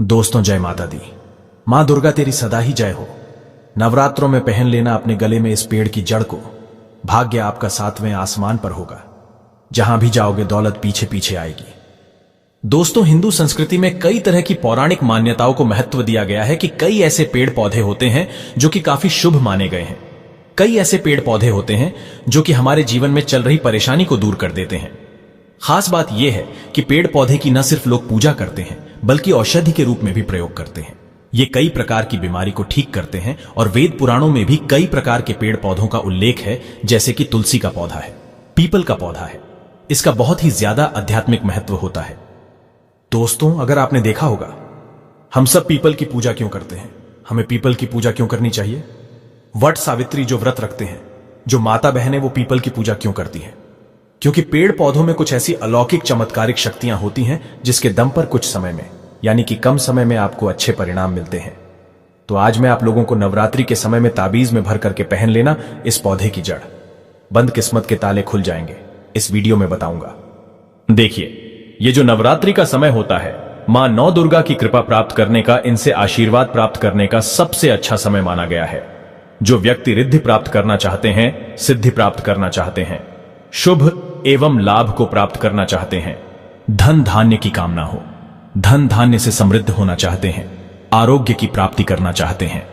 दोस्तों, जय माता दी। मां दुर्गा तेरी सदा ही जय हो। नवरात्रों में पहन लेना अपने गले में इस पेड़ की जड़ को। भाग्य आपका 7वें आसमान पर होगा। जहां भी जाओगे दौलत पीछे पीछे आएगी। दोस्तों, हिंदू संस्कृति में कई तरह की पौराणिक मान्यताओं को महत्व दिया गया है कि कई ऐसे पेड़ पौधे होते हैं जो कि काफी शुभ माने गए हैं। कई ऐसे पेड़ पौधे होते हैं जो कि हमारे जीवन में चल रही परेशानी को दूर कर देते हैं। खास बात यह है कि पेड़ पौधे की न सिर्फ लोग पूजा करते हैं बल्कि औषधि के रूप में भी प्रयोग करते हैं। ये कई प्रकार की बीमारी को ठीक करते हैं और वेद पुराणों में भी कई प्रकार के पेड़ पौधों का उल्लेख है, जैसे कि तुलसी का पौधा है, पीपल का पौधा है। इसका बहुत ही ज्यादा आध्यात्मिक महत्व होता है। दोस्तों, अगर आपने देखा होगा, हम सब पीपल की पूजा क्यों करते हैं? हमें पीपल की पूजा क्यों करनी चाहिए? वट सावित्री जो व्रत रखते हैं, जो माता बहनें, वो पीपल की पूजा क्यों करती हैं? क्योंकि पेड़ पौधों में कुछ ऐसी अलौकिक चमत्कारिक शक्तियां होती हैं जिसके दम पर कुछ समय में, यानी कि कम समय में, आपको अच्छे परिणाम मिलते हैं। तो आज मैं आप लोगों को नवरात्रि के समय में ताबीज में भर करके पहन लेना इस पौधे की जड़। बंद किस्मत के ताले खुल जाएंगे, इस वीडियो में बताऊंगा। देखिए, ये जो नवरात्रि का समय होता है, मां नौ दुर्गा की कृपा प्राप्त करने का, इनसे आशीर्वाद प्राप्त करने का सबसे अच्छा समय माना गया है। जो व्यक्ति रिद्धि प्राप्त करना चाहते हैं, सिद्धि प्राप्त करना चाहते हैं, शुभ एवं लाभ को प्राप्त करना चाहते हैं, धन धान्य की कामना हो, धन धान्य से समृद्ध होना चाहते हैं, आरोग्य की प्राप्ति करना चाहते हैं,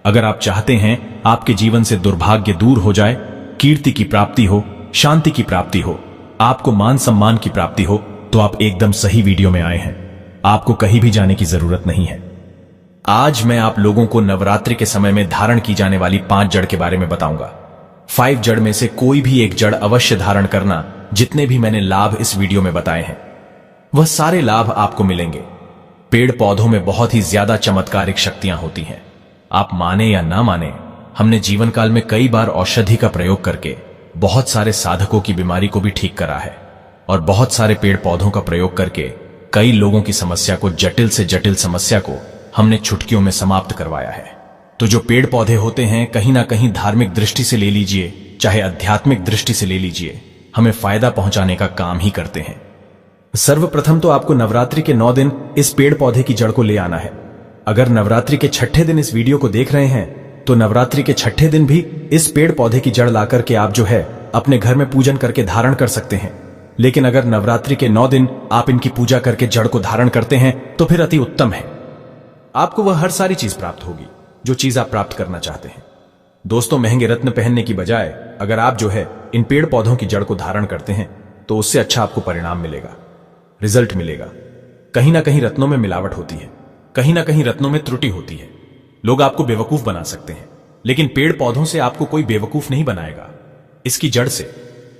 अगर आप चाहते हैं आपके जीवन से दुर्भाग्य दूर हो जाए, कीर्ति की प्राप्ति हो, शांति की प्राप्ति हो, आपको मान सम्मान की प्राप्ति हो, तो आप एकदम सही वीडियो में आए हैं। आपको कहीं भी जाने की जरूरत नहीं है। आज मैं आप लोगों को नवरात्रि के समय में धारण की जाने वाली 5 जड़ के बारे में बताऊंगा। 5 जड़ में से कोई भी एक जड़ अवश्य धारण करना। जितने भी मैंने लाभ इस वीडियो में बताए हैं, वह सारे लाभ आपको मिलेंगे। पेड़ पौधों में बहुत ही ज्यादा चमत्कारिक शक्तियां होती हैं। आप माने या ना माने, हमने जीवन काल में कई बार औषधि का प्रयोग करके बहुत सारे साधकों की बीमारी को भी ठीक करा है, और बहुत सारे पेड़ पौधों का प्रयोग करके कई लोगों की समस्या को, जटिल से जटिल समस्या को हमने चुटकियों में समाप्त करवाया है। तो जो पेड़ पौधे होते हैं, कहीं ना कहीं धार्मिक दृष्टि से ले लीजिए, चाहे आध्यात्मिक दृष्टि से ले लीजिए, हमें फायदा पहुंचाने का काम ही करते हैं। सर्वप्रथम तो आपको नवरात्रि के 9 दिन इस पेड़ पौधे की जड़ को ले आना है। अगर नवरात्रि के 6ठे दिन इस वीडियो को देख रहे हैं, तो नवरात्रि के 6ठे दिन भी इस पेड़ पौधे की जड़ ला करके आप जो है अपने घर में पूजन करके धारण कर सकते हैं। लेकिन अगर नवरात्रि के 9 दिन आप इनकी पूजा करके जड़ को धारण करते हैं, तो फिर अति उत्तम है। आपको वह हर सारी चीज प्राप्त होगी जो चीज आप प्राप्त करना चाहते हैं। दोस्तों, महंगे रत्न पहनने की बजाय अगर आप जो है इन पेड़ पौधों की जड़ को धारण करते हैं, तो उससे अच्छा आपको परिणाम मिलेगा, रिजल्ट मिलेगा। कहीं ना कहीं रत्नों में मिलावट होती है, कहीं ना कहीं रत्नों में त्रुटि होती है। लोग आपको बेवकूफ बना सकते हैं, लेकिन पेड़ पौधों से आपको कोई बेवकूफ नहीं बनाएगा, इसकी जड़ से।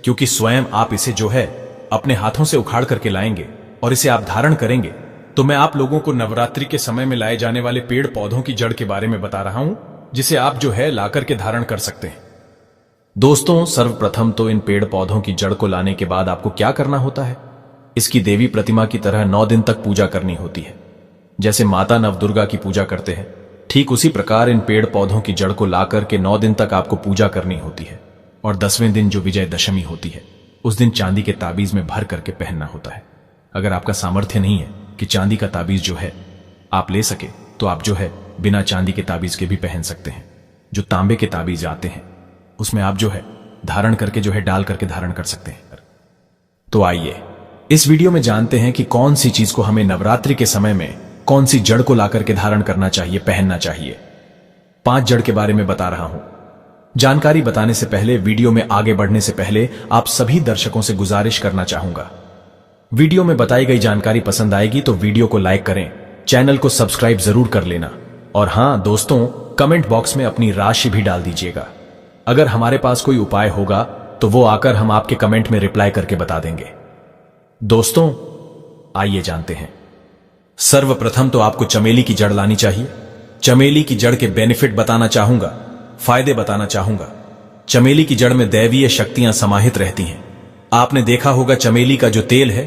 क्योंकि स्वयं आप इसे जो है अपने हाथों से उखाड़ करके लाएंगे और इसे आप धारण करेंगे। तो मैं आप लोगों को नवरात्रि के समय में लाए जाने वाले पेड़ पौधों की जड़ के बारे में बता रहा हूं, जिसे आप जो है लाकर के धारण कर सकते हैं। दोस्तों, सर्वप्रथम तो इन पेड़ पौधों की जड़ को लाने के बाद आपको क्या करना होता है? इसकी देवी प्रतिमा की तरह 9 दिन तक पूजा करनी होती है। जैसे माता नवदुर्गा की पूजा करते हैं, ठीक उसी प्रकार इन पेड़ पौधों की जड़ को लाकर के 9 दिन तक आपको पूजा करनी होती है। और 10वें दिन जो विजयदशमी होती है, उस दिन चांदी के ताबीज में भर करके पहनना होता है। अगर आपका सामर्थ्य नहीं है कि चांदी का ताबीज जो है आप ले सके, तो आप जो है बिना चांदी के ताबीज के भी पहन सकते हैं। जो तांबे के ताबीज आते हैं, उसमें आप जो है धारण करके जो है डाल करके धारण कर सकते हैं। तो आइए इस वीडियो में जानते हैं कि कौन सी चीज को हमें नवरात्रि के समय में, कौन सी जड़ को लाकर के धारण करना चाहिए, पहनना चाहिए। 5 जड़ के बारे में बता रहा हूं। जानकारी बताने से पहले, वीडियो में आगे बढ़ने से पहले, आप सभी दर्शकों से गुजारिश करना चाहूंगा, वीडियो में बताई गई जानकारी पसंद आएगी तो वीडियो को लाइक करें, चैनल को सब्सक्राइब जरूर कर लेना, और हां दोस्तों, कमेंट बॉक्स में अपनी राशि भी डाल दीजिएगा। अगर हमारे पास कोई उपाय होगा तो वो आकर हम आपके कमेंट में रिप्लाई करके बता देंगे। दोस्तों, आइए जानते हैं। सर्वप्रथम तो आपको चमेली की जड़ लानी चाहिए। चमेली की जड़ के बेनिफिट बताना चाहूंगा, फायदे बताना चाहूंगा। चमेली की जड़ में दैवीय शक्तियां समाहित रहती हैं। आपने देखा होगा, चमेली का जो तेल है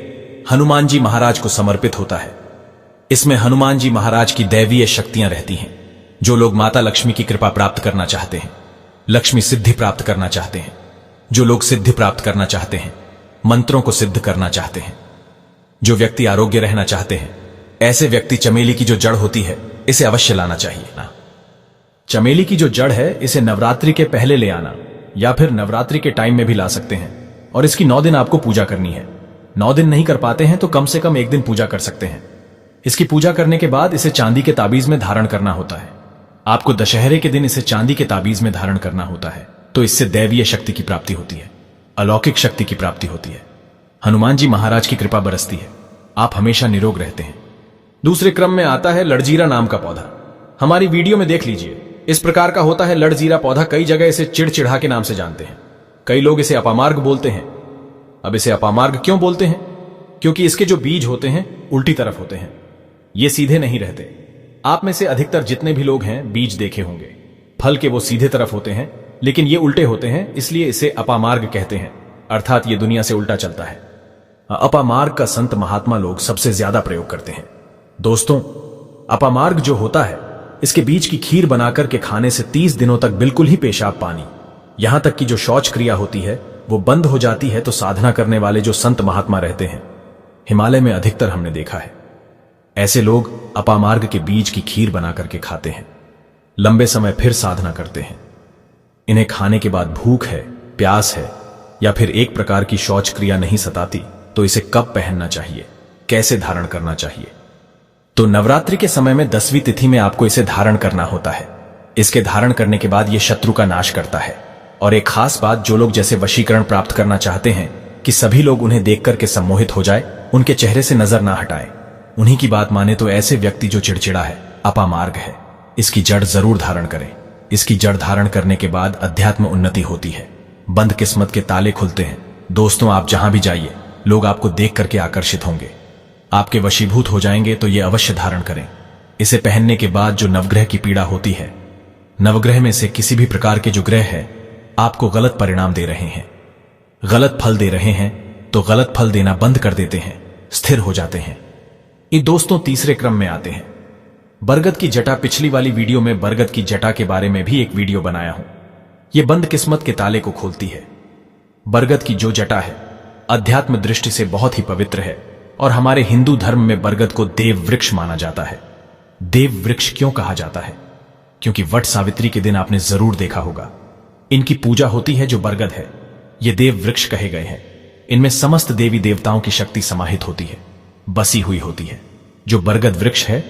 हनुमान जी महाराज को समर्पित होता है। इसमें हनुमान जी महाराज की दैवीय शक्तियां रहती हैं। जो लोग माता लक्ष्मी की कृपा प्राप्त करना चाहते हैं, लक्ष्मी सिद्धि प्राप्त करना चाहते हैं, जो लोग सिद्धि प्राप्त करना चाहते हैं, मंत्रों को सिद्ध करना चाहते हैं, जो व्यक्ति आरोग्य रहना चाहते हैं, ऐसे व्यक्ति चमेली की जो जड़ होती है इसे अवश्य लाना चाहिए ना। चमेली की जो जड़ है इसे नवरात्रि के पहले ले आना या फिर नवरात्रि के टाइम में भी ला सकते हैं और इसकी 9 दिन आपको पूजा करनी है। 9 दिन नहीं कर पाते हैं तो कम से कम 1 दिन पूजा कर सकते हैं। इसकी पूजा करने के बाद इसे चांदी के ताबीज में धारण करना होता है। आपको दशहरे के दिन इसे चांदी के ताबीज में धारण करना होता है, तो इससे दैवीय शक्ति की प्राप्ति होती है, अलौकिक शक्ति की प्राप्ति होती है, हनुमान जी महाराज की कृपा बरसती है, आप हमेशा निरोग रहते हैं। दूसरे क्रम में आता है लड़जीरा नाम का पौधा। हमारी वीडियो में देख लीजिए, इस प्रकार का होता है लड़जीरा पौधा। कई जगह इसे चिड़चिड़ा के नाम से जानते हैं। कई लोग इसे अपामार्ग बोलते हैं। अब इसे अपामार्ग क्यों बोलते हैं? क्योंकि इसके जो बीज होते हैं उल्टी तरफ होते हैं, ये सीधे नहीं रहते। आप में से अधिकतर जितने भी लोग हैं बीज देखे होंगे, फल के वो सीधे तरफ होते हैं लेकिन ये उल्टे होते हैं, इसलिए इसे अपामार्ग कहते हैं, अर्थात ये दुनिया से उल्टा चलता है। अपामार्ग का संत महात्मा लोग सबसे ज्यादा प्रयोग करते हैं। दोस्तों, अपामार्ग जो होता है इसके बीज की खीर बनाकर के खाने से 30 दिनों तक बिल्कुल ही पेशाब पानी, यहां तक कि जो शौच क्रिया होती है वो बंद हो जाती है। तो साधना करने वाले जो संत महात्मा रहते हैं, हिमालय में अधिकतर हमने देखा है, ऐसे लोग अपामार्ग के बीज की खीर बना करके खाते हैं, लंबे समय फिर साधना करते हैं। इन्हें खाने के बाद भूख है, प्यास है या फिर एक प्रकार की शौच क्रिया नहीं सताती, तो इसे कब पहनना चाहिए, कैसे धारण करना चाहिए? तो नवरात्रि के समय में 10वीं तिथि में आपको इसे धारण करना होता है। इसके धारण करने के बाद यह शत्रु का नाश करता है। और एक खास बात, जो लोग जैसे वशीकरण प्राप्त करना चाहते हैं कि सभी लोग उन्हें देख करके सम्मोहित हो जाए, उनके चेहरे से नजर ना हटाए, उन्हीं की बात माने तो ऐसे व्यक्ति जो चिड़चिड़ा है, अपामार्ग है, इसकी जड़ जरूर धारण करें। इसकी जड़ धारण करने के बाद अध्यात्म उन्नति होती है, बंद किस्मत के ताले खुलते हैं। दोस्तों, आप जहां भी जाइए लोग आपको देख करके आकर्षित होंगे, आपके वशीभूत हो जाएंगे, तो ये अवश्य धारण करें। इसे पहनने के बाद जो नवग्रह की पीड़ा होती है, नवग्रह में से किसी भी प्रकार के जो ग्रह है आपको गलत परिणाम दे रहे हैं, गलत फल दे रहे हैं, तो गलत फल देना बंद कर देते हैं, स्थिर हो जाते हैं। ये दोस्तों तीसरे क्रम में आते हैं बरगद की जटा। पिछली वाली वीडियो में बरगद की जटा के बारे में भी एक वीडियो बनाया हूं। यह बंद किस्मत के ताले को खोलती है। बरगद की जो जटा है अध्यात्म दृष्टि से बहुत ही पवित्र है और हमारे हिंदू धर्म में बरगद को देव वृक्ष माना जाता है। देव वृक्ष क्यों कहा जाता है? क्योंकि वट सावित्री के दिन आपने जरूर देखा होगा, इनकी पूजा होती है। जो बरगद है ये देव वृक्ष कहे गए हैं। इनमें समस्त देवी देवताओं की शक्ति समाहित होती है, बसी हुई होती है। जो बरगद वृक्ष है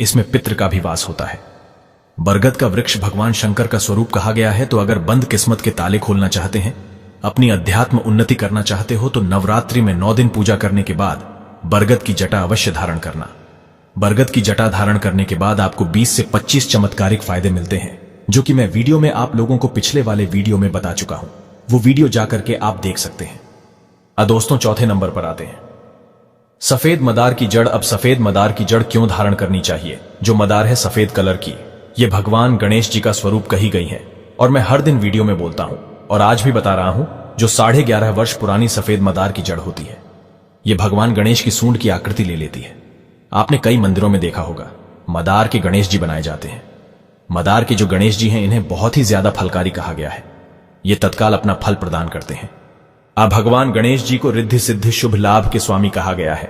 इसमें पितृ का भी वास होता है। बरगद का वृक्ष भगवान शंकर का स्वरूप कहा गया है। तो अगर बंद किस्मत के ताले खोलना चाहते हैं, अपनी अध्यात्म उन्नति करना चाहते हो, तो नवरात्रि में 9 दिन पूजा करने के बाद बरगद की जटा अवश्य धारण करना। बरगद की जटा धारण करने के बाद आपको 20 से 25 चमत्कारिक फायदे मिलते हैं, जो कि मैं वीडियो में आप लोगों को पिछले वाले वीडियो में बता चुका हूं। वो वीडियो जाकर के आप देख सकते हैं। दोस्तों, चौथे नंबर पर आते हैं सफेद मदार की जड़। अब सफेद मदार की जड़ क्यों धारण करनी चाहिए? जो मदार है सफेद कलर की, ये भगवान गणेश जी का स्वरूप कही गई है और मैं हर दिन वीडियो में बोलता हूं और आज भी बता रहा हूं। जो 11.5 वर्ष पुरानी सफेद मदार की जड़ होती है, यह भगवान गणेश की सूंड की आकृति ले लेती है। आपने कई मंदिरों में देखा होगा मदार के गणेश जी बनाए जाते हैं। मदार के जो गणेश जी हैं इन्हें बहुत ही ज्यादा फलकारी कहा गया है। ये तत्काल अपना फल प्रदान करते हैं। अब भगवान गणेश जी को रिद्धि सिद्धि शुभ लाभ के स्वामी कहा गया है।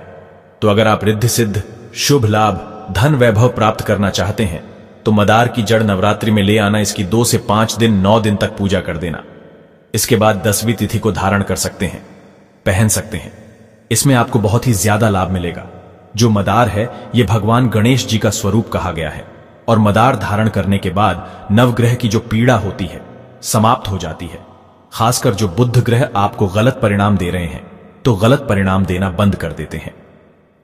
तो अगर आप रिद्धि सिद्ध, शुभ लाभ, धन वैभव प्राप्त करना चाहते हैं तो मदार की जड़ नवरात्रि में ले आना। इसकी 2 से 5 दिन 9 दिन तक पूजा कर देना। इसके बाद 10वीं तिथि को धारण कर सकते हैं, पहन सकते हैं। इसमें आपको बहुत ही ज्यादा लाभ मिलेगा। जो मदार है यह भगवान गणेश जी का स्वरूप कहा गया है और मदार धारण करने के बाद नवग्रह की जो पीड़ा होती है समाप्त हो जाती है। खासकर जो बुध ग्रह आपको गलत परिणाम दे रहे हैं, तो गलत परिणाम देना बंद कर देते हैं।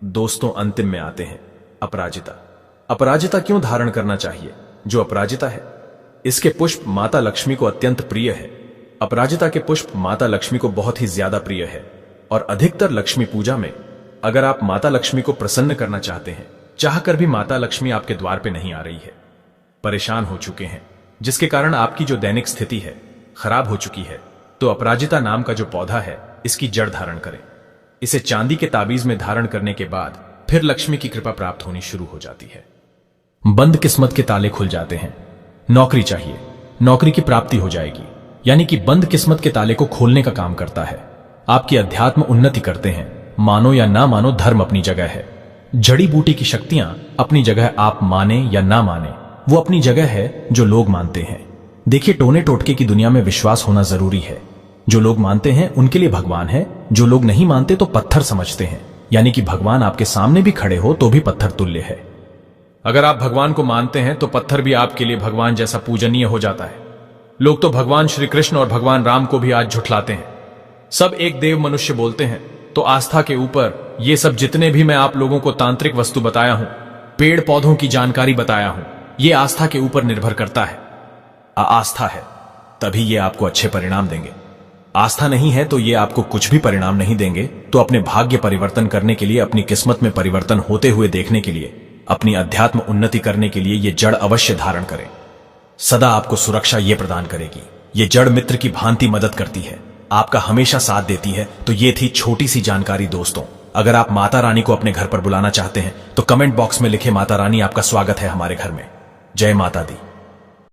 दोस्तों, अंतिम में आते हैं अपराजिता। अपराजिता क्यों धारण करना चाहिए? जो अपराजिता है इसके पुष्प माता लक्ष्मी को अत्यंत प्रिय है। अपराजिता के पुष्प माता लक्ष्मी को बहुत ही ज्यादा प्रिय है और अधिकतर लक्ष्मी पूजा में अगर आप माता लक्ष्मी को प्रसन्न करना चाहते हैं, चाहकर भी माता लक्ष्मी आपके द्वार पे नहीं आ रही है, परेशान हो चुके हैं, जिसके कारण आपकी जो दैनिक स्थिति है खराब हो चुकी है, तो अपराजिता नाम का जो पौधा है इसकी जड़ धारण करें। इसे चांदी के ताबीज में धारण करने के बाद फिर लक्ष्मी की कृपा प्राप्त होनी शुरू हो जाती है। बंद किस्मत के ताले खुल जाते हैं। नौकरी चाहिए, नौकरी की प्राप्ति हो जाएगी। यानी कि बंद किस्मत के ताले को खोलने का काम करता है। आपकी अध्यात्म उन्नति करते हैं। मानो या ना मानो, धर्म अपनी जगह है, जड़ी बूटी की शक्तियां अपनी जगह, आप माने या ना माने, वो अपनी जगह है जो लोग मानते हैं। देखिए, टोने टोटके की दुनिया में विश्वास होना जरूरी है। जो लोग मानते हैं उनके लिए भगवान है, जो लोग नहीं मानते तो पत्थर समझते हैं। यानी कि भगवान आपके सामने भी खड़े हो तो भी पत्थर तुल्य है। अगर आप भगवान को मानते हैं तो पत्थर भी आपके लिए भगवान जैसा पूजनीय हो जाता है। लोग तो भगवान श्री कृष्ण और भगवान राम को भी आज झुठलाते हैं। सब एक देव मनुष्य बोलते हैं, तो आस्था के ऊपर ये सब जितने भी मैं आप लोगों को तांत्रिक वस्तु बताया हूं, पेड़ पौधों की जानकारी बताया हूं, ये आस्था के ऊपर निर्भर करता है। आस्था है तभी ये आपको अच्छे परिणाम देंगे। आस्था नहीं है तो ये आपको कुछ भी परिणाम नहीं देंगे। तो अपने भाग्य परिवर्तन करने के लिए, अपनी किस्मत में परिवर्तन होते हुए देखने के लिए, अपनी अध्यात्म उन्नति करने के लिए ये जड़ अवश्य धारण करें। सदा आपको सुरक्षा ये प्रदान करेगी। ये जड़ मित्र की भांति मदद करती है, आपका हमेशा साथ देती है। तो ये थी छोटी सी जानकारी दोस्तों। अगर आप माता रानी को अपने घर पर बुलाना चाहते हैं तो कमेंट बॉक्स में लिखे, माता रानी आपका स्वागत है हमारे घर में। जय माता दी।